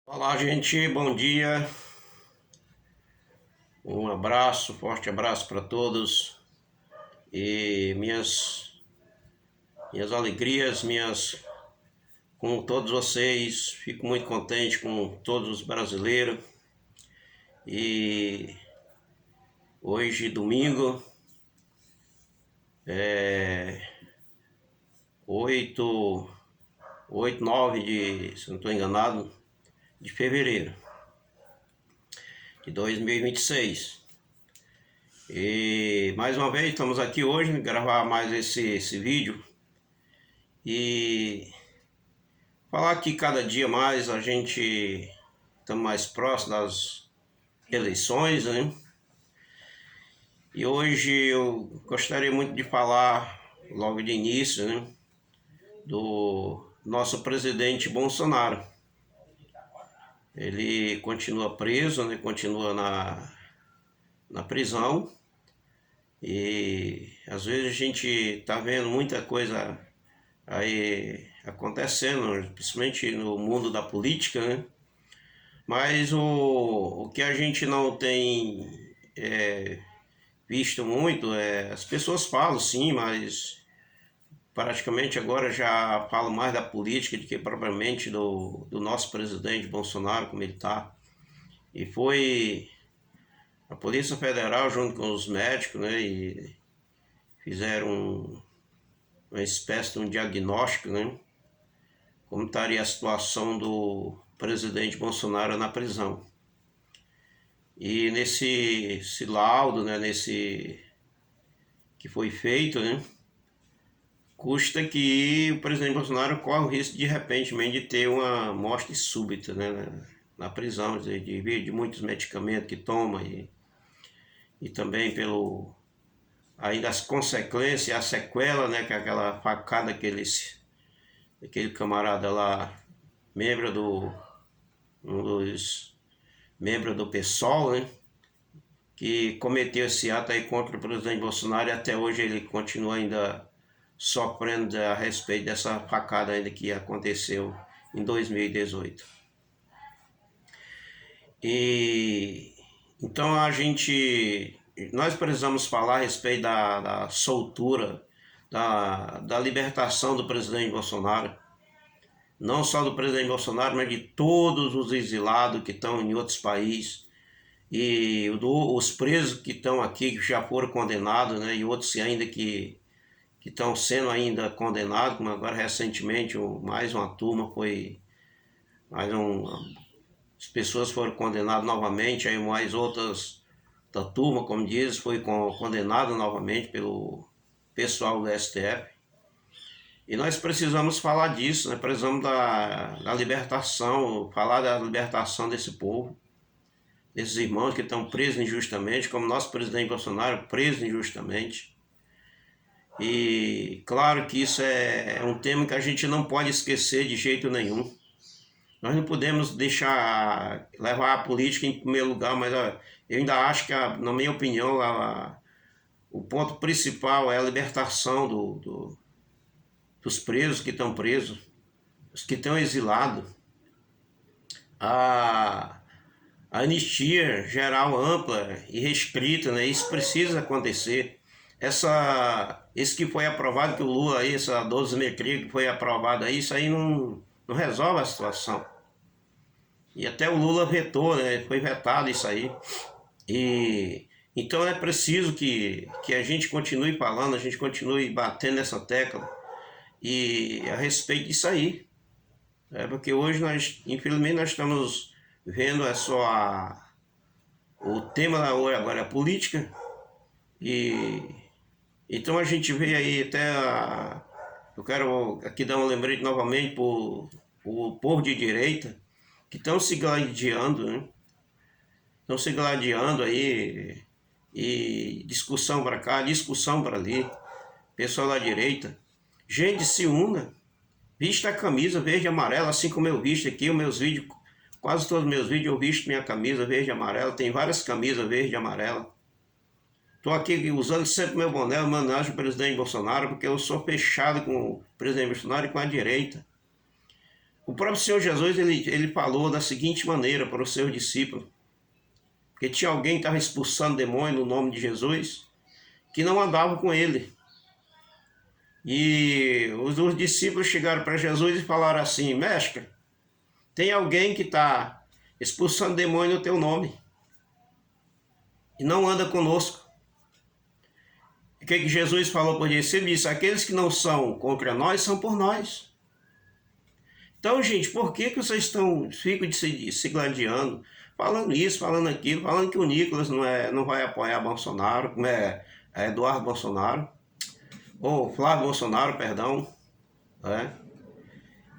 Olá, gente, bom dia. Um abraço, forte abraço para todos e minhas alegrias, minhas com todos vocês. Fico muito contente com todos os brasileiros. E hoje, domingo, é 8, 9 se não estou enganado, de fevereiro de 2026. E mais uma vez estamos aqui hoje gravar mais esse vídeo e falar que cada dia mais a gente está mais próximo das eleições, né? E hoje eu gostaria muito de falar, logo de início, né, do nosso presidente Bolsonaro. Ele continua preso, né, continua na prisão e às vezes a gente está vendo muita coisa aí acontecendo, principalmente no mundo da política, né? Mas o que a gente não tem visto muito as pessoas falam sim, mas praticamente agora já falam mais da política do que propriamente do nosso presidente Bolsonaro, como ele está. E foi a Polícia Federal junto com os médicos, né, e fizeram uma espécie de um diagnóstico, né, como estaria a situação do presidente Bolsonaro na prisão. E nesse laudo, né, nesse que foi feito, né, custa que o presidente Bolsonaro corre o risco de repente de ter uma morte súbita, né, na prisão, de muitos medicamentos que toma e também pelo ainda as consequências, a sequela, né, que é aquela facada aquele camarada lá, membro um dos membros do PSOL, né, que cometeu esse ato aí contra o presidente Bolsonaro e até hoje ele continua ainda sofrendo a respeito dessa facada ainda que aconteceu em 2018. E então nós precisamos falar a respeito da soltura, da libertação do presidente Bolsonaro, não só do presidente Bolsonaro, mas de todos os exilados que estão em outros países e os presos que estão aqui, que já foram condenados, né, e outros ainda que estão sendo ainda condenados, como agora recentemente mais uma turma foi, mais as pessoas foram condenadas novamente, aí mais outras da turma, como diz, foi condenado novamente pelo pessoal do STF. E nós precisamos falar disso, né? Precisamos da libertação, falar da libertação desse povo, desses irmãos que estão presos injustamente, como nosso presidente Bolsonaro, preso injustamente. E claro que isso é um tema que a gente não pode esquecer de jeito nenhum. Nós não podemos deixar levar a política em primeiro lugar, mas eu ainda acho que, na minha opinião, o ponto principal é a libertação dos presos que estão presos, os que estão exilados, a anistia geral ampla e restrita, né? Isso precisa acontecer. Esse que foi aprovado, que o Lula aí, essa 12 que foi aprovada aí, isso aí não resolve a situação. E até o Lula vetou, né? Foi vetado isso aí. E então é preciso que a gente continue falando, a gente continue batendo nessa tecla e a respeito disso aí. Porque hoje infelizmente, nós estamos vendo o tema agora é a política. E então a gente vê aí eu quero aqui dar um lembrete novamente para o povo de direita que estão se gladiando, né? Estão se gladiando aí e discussão para cá, discussão para ali. Pessoal da direita, gente, se una, vista a camisa verde e amarela, assim como eu visto aqui, os meus vídeos, quase todos os meus vídeos eu visto minha camisa verde e amarela, tem várias camisas verde e amarela. Estou aqui usando sempre meu boné, homenagem ao presidente Bolsonaro, porque eu sou fechado com o presidente Bolsonaro e com a direita. O próprio Senhor Jesus, ele falou da seguinte maneira para os seus discípulos, porque tinha alguém que estava expulsando demônio no nome de Jesus, que não andava com ele. E os discípulos chegaram para Jesus e falaram assim: mestre, tem alguém que está expulsando demônio no teu nome e não anda conosco. O que Jesus falou para eles? Ele disse: aqueles que não são contra nós são por nós. Então, gente, por que vocês ficam se gladiando, falando isso, falando aquilo, falando que o Nicolas não vai apoiar Bolsonaro, Eduardo Bolsonaro, ou Flávio Bolsonaro, perdão, né?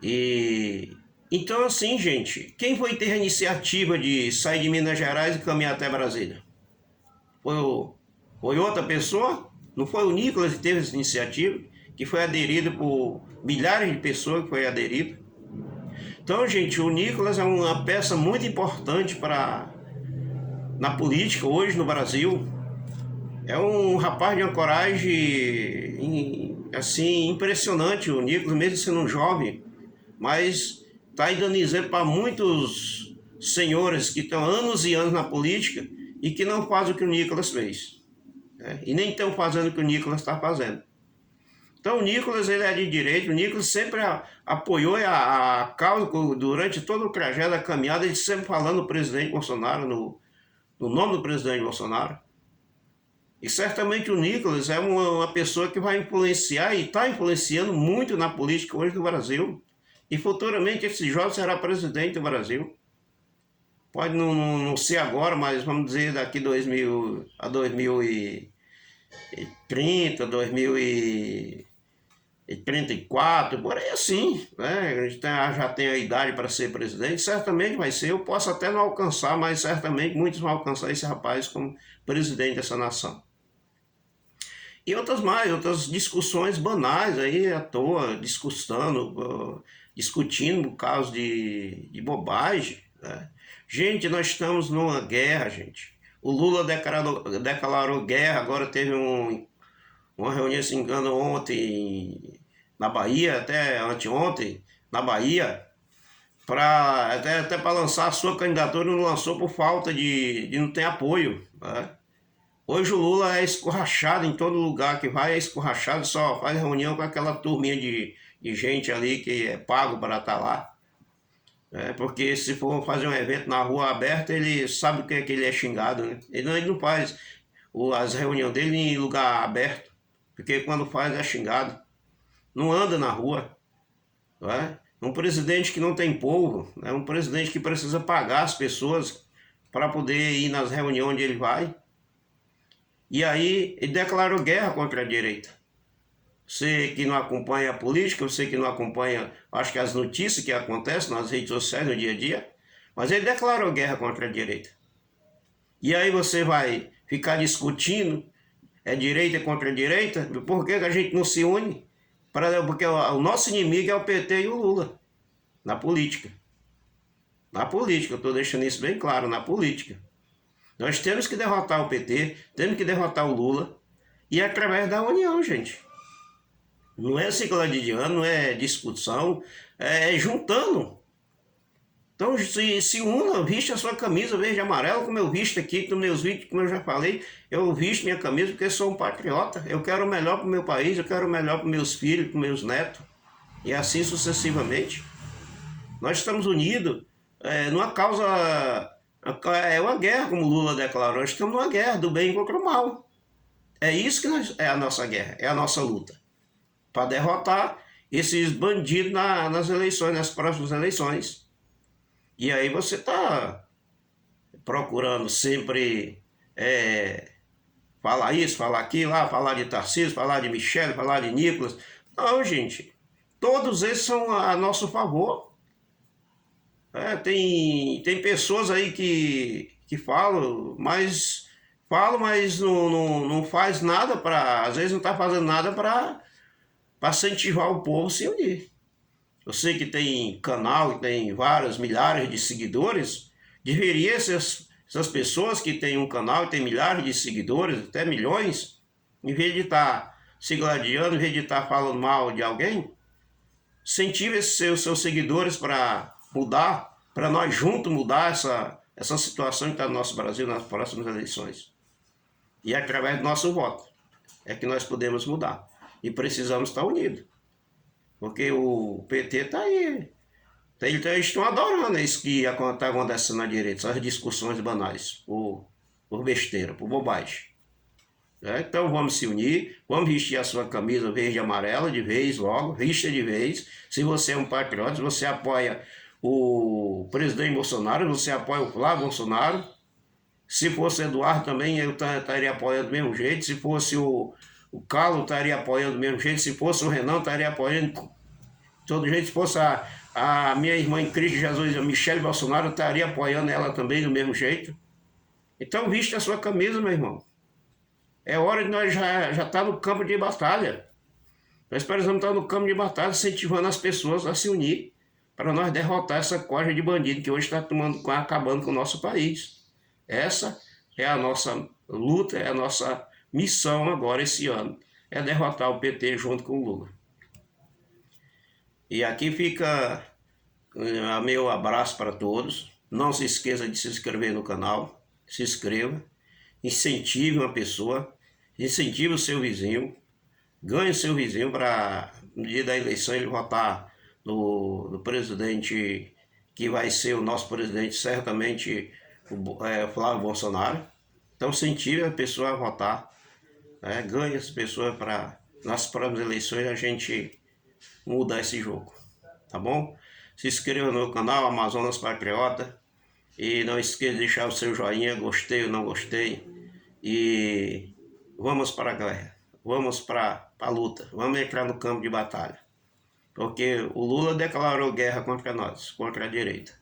E então, assim, gente, quem foi ter a iniciativa de sair de Minas Gerais e caminhar até Brasília? Foi outra pessoa? Não foi o Nicolas que teve essa iniciativa, que foi aderido por milhares de pessoas que foi aderido? Então, gente, o Nicolas é uma peça muito importante na política hoje no Brasil. É um rapaz de uma coragem assim, impressionante, o Nicolas, mesmo sendo um jovem, mas está dando exemplo para muitos senhores que estão anos e anos na política e que não fazem o que o Nicolas fez, né? E nem estão fazendo o que o Nicolas está fazendo. Então o Nicolas, ele é de direito, o Nicolas sempre apoiou a causa durante todo o trajeto da caminhada, ele sempre falando do presidente Bolsonaro, no nome do presidente Bolsonaro. E certamente o Nicolas é uma pessoa que vai influenciar e está influenciando muito na política hoje do Brasil. E futuramente esse jovem será presidente do Brasil. Pode não ser agora, mas vamos dizer daqui a 2030, 2034, por aí assim, né? A gente já tem a idade para ser presidente, certamente vai ser. Eu posso até não alcançar, mas certamente muitos vão alcançar esse rapaz como presidente dessa nação. E outras discussões banais aí à toa, discutindo por causa de bobagem, né? Gente, nós estamos numa guerra, gente. O Lula declarou guerra, agora teve uma reunião, se engano, ontem na Bahia, até anteontem, na Bahia, até para lançar a sua candidatura, não lançou por falta de não ter apoio, né? Hoje o Lula é escorrachado em todo lugar que vai, é escorrachado, só faz reunião com aquela turminha de gente ali que é pago para estar lá. Porque se for fazer um evento na rua aberta, ele sabe o que é que ele é xingado, né? Ele não faz as reuniões dele em lugar aberto, porque quando faz é xingado. Não anda na rua. Não é? Um presidente que não tem povo, é um presidente que precisa pagar as pessoas para poder ir nas reuniões onde ele vai. E aí ele declarou guerra contra a direita. Você que não acompanha a política, você que não acompanha, acho que as notícias que acontecem nas redes sociais no dia a dia, mas ele declarou guerra contra a direita. E aí você vai ficar discutindo, direita contra a direita, por que a gente não se une? Porque o nosso inimigo é o PT e o Lula, na política. Na política, eu estou deixando isso bem claro, na política. Nós temos que derrotar o PT, temos que derrotar o Lula, e é através da união, gente. Não é se gladiando, não é discussão, é juntando. Então se una, viste a sua camisa verde e amarela, como eu visto aqui nos meus vídeos, como eu já falei, eu visto minha camisa porque sou um patriota, eu quero o melhor para o meu país, eu quero o melhor para os meus filhos, para os meus netos, e assim sucessivamente. Nós estamos unidos numa causa, é uma guerra, como Lula declarou, nós estamos numa guerra do bem contra o mal. É isso que é a nossa guerra, é a nossa luta, para derrotar esses bandidos nas eleições, nas próximas eleições. E aí você está procurando sempre falar isso, falar aquilo, falar de Tarcísio, falar de Michele, falar de Nicolas. Não, gente, todos esses são a nosso favor. Tem pessoas aí que falam, mas não faz nada às vezes não está fazendo nada para incentivar o povo a se unir. Eu sei que tem canal, que tem vários, milhares de seguidores, deveria essas pessoas que têm um canal e têm milhares de seguidores, até milhões, em vez de estar se gladiando, em vez de estar falando mal de alguém, Incentive esses seus seguidores para mudar, para nós juntos mudar essa situação que está no nosso Brasil nas próximas eleições. E através do nosso voto é que nós podemos mudar. E precisamos estar unidos. Porque o PT está aí. Eles estão adorando isso que está acontecendo na direita, essas discussões banais, por besteira, por bobagem. Então vamos se unir, vamos vestir a sua camisa verde e amarela de vez logo, vista de vez. Se você é um patriota, se você apoia o presidente Bolsonaro, você apoia o Flávio Bolsonaro. Se fosse Eduardo também, eu estaria apoiando do mesmo jeito. Se fosse o Carlos, eu estaria apoiando do mesmo jeito. Se fosse o Renan, eu estaria apoiando de todo jeito. Se fosse a minha irmã em Cristo Jesus, a Michele Bolsonaro, eu estaria apoiando ela também do mesmo jeito. Então viste a sua camisa, meu irmão. É hora de nós já estar no campo de batalha. Nós precisamos estar no campo de batalha, incentivando as pessoas a se unir para nós derrotar essa corja de bandido que hoje está acabando com o nosso país. Essa é a nossa luta, é a nossa missão agora esse ano. É derrotar o PT junto com o Lula. E aqui fica meu abraço para todos. Não se esqueça de se inscrever no canal. Se inscreva. Incentive uma pessoa. Incentive o seu vizinho. Ganhe o seu vizinho para, no dia da eleição, ele votar no presidente que vai ser o nosso presidente, certamente o Flávio Bolsonaro. Então incentive a pessoa a votar. Ganhe as pessoas para, nas próximas eleições, a gente mudar esse jogo. Tá bom? Se inscreva no canal Amazonas Patriota. E não esqueça de deixar o seu joinha, gostei ou não gostei. E vamos para a guerra. Vamos para a luta. Vamos entrar no campo de batalha. Porque o Lula declarou guerra contra nós, contra a direita.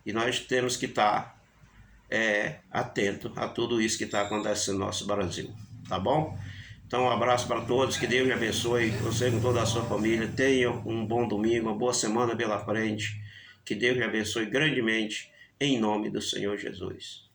E nós temos que estar atento a tudo isso que está acontecendo no nosso Brasil. Tá bom? Então um abraço para todos, que Deus lhe abençoe, você com toda a sua família. Tenha um bom domingo, uma boa semana pela frente. Que Deus lhe abençoe grandemente, em nome do Senhor Jesus.